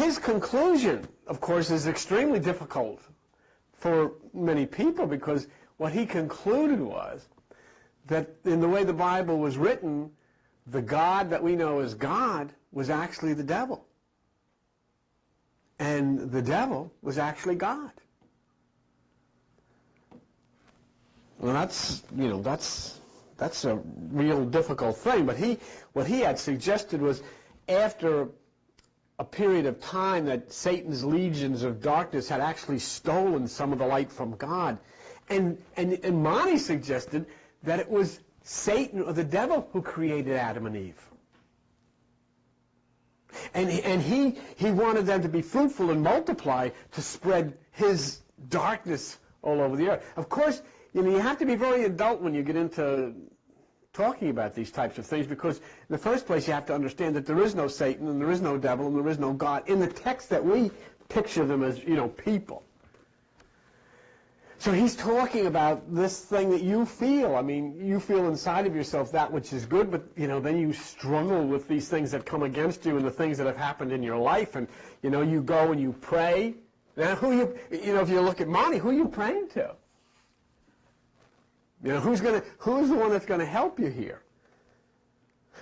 his conclusion, of course, is extremely difficult for many people, because what he concluded was that in the way the Bible was written, the God that we know as God was actually the devil. And the devil was actually God. Well, that's a real difficult thing. But what he had suggested was, after a period of time that Satan's legions of darkness had actually stolen some of the light from God, and Monty suggested that it was Satan or the devil who created Adam and Eve. And he wanted them to be fruitful and multiply, to spread his darkness all over the earth. Of course, you have to be very adult when you get into talking about these types of things, because in the first place you have to understand that there is no Satan and there is no devil and there is no God in the text that we picture them as, people. So he's talking about this thing that you feel. I mean, you feel inside of yourself that which is good, but, then you struggle with these things that come against you and the things that have happened in your life. And, you go and you pray. Now, if you look at Monty, who are you praying to? Who's the one that's going to help you here?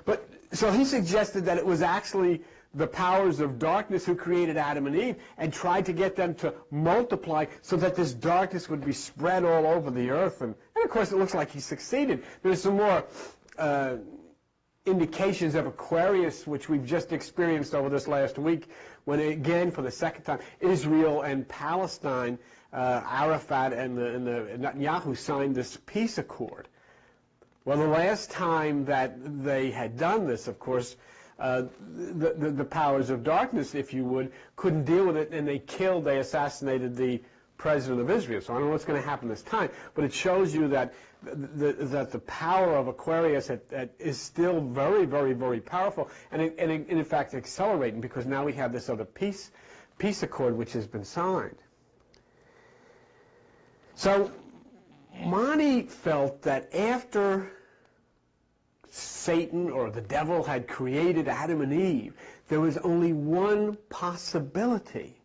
But, so he suggested that it was actually the powers of darkness who created Adam and Eve and tried to get them to multiply so that this darkness would be spread all over the earth. And of course, it looks like he succeeded. There's some more indications of Aquarius, which we've just experienced over this last week, when again, for the second time, Israel and Palestine, Arafat and the Netanyahu signed this peace accord. Well, the last time that they had done this, of course, the powers of darkness, if you would, couldn't deal with it, and they assassinated the president of Israel. So I don't know what's going to happen this time, but it shows you that the power of Aquarius is still very, very, very powerful, and in fact accelerating, because now we have this other peace accord which has been signed. So Monty felt that after Satan or the devil had created Adam and Eve, there was only one possibility,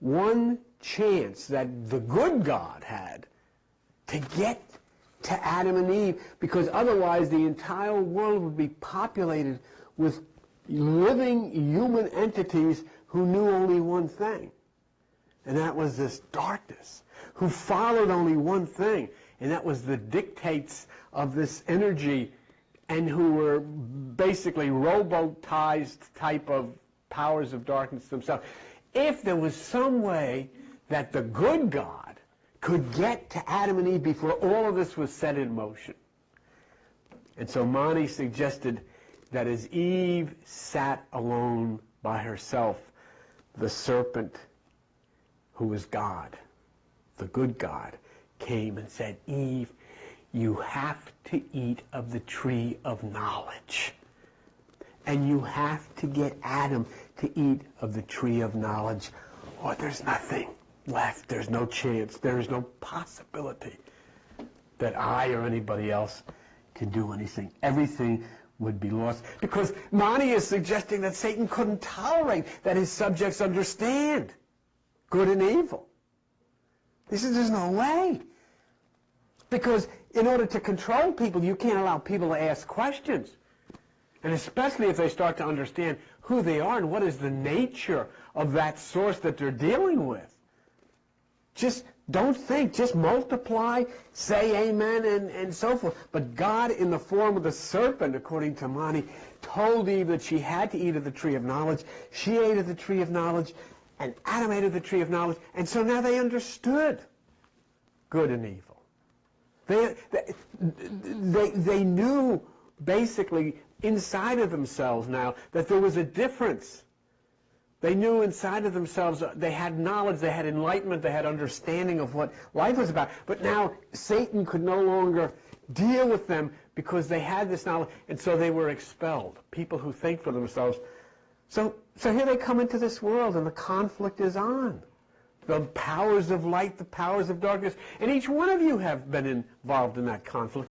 one chance that the good God had to get to Adam and Eve, because otherwise the entire world would be populated with living human entities who knew only one thing, and that was this darkness, who followed only one thing, and that was the dictates of this energy, and who were basically robotized type of powers of darkness themselves. If there was some way that the good God could get to Adam and Eve before all of this was set in motion. And so Monty suggested that as Eve sat alone by herself, the serpent, who was God, the good God, came and said, Eve, you have to eat of the tree of knowledge. And you have to get Adam to eat of the tree of knowledge, or there's nothing left. There's no chance. There is no possibility that I or anybody else can do anything. Everything would be lost. Because Monty is suggesting that Satan couldn't tolerate that his subjects understand good and evil. He says there's no way. Because in order to control people, you can't allow people to ask questions. And especially if they start to understand who they are and what is the nature of that source that they're dealing with. Just don't think, just multiply, say amen, and so forth. But God, in the form of the serpent, according to Monty, told Eve that she had to eat of the tree of knowledge. She ate of the tree of knowledge, and Adam ate of the tree of knowledge. And so now they understood good and evil. They knew, basically, inside of themselves now, that there was a difference. They knew inside of themselves, they had knowledge, they had enlightenment, they had understanding of what life was about. But now Satan could no longer deal with them because they had this knowledge, and so they were expelled. People who think for themselves. So here they come into this world, and the conflict is on. The powers of light, the powers of darkness, and each one of you have been involved in that conflict.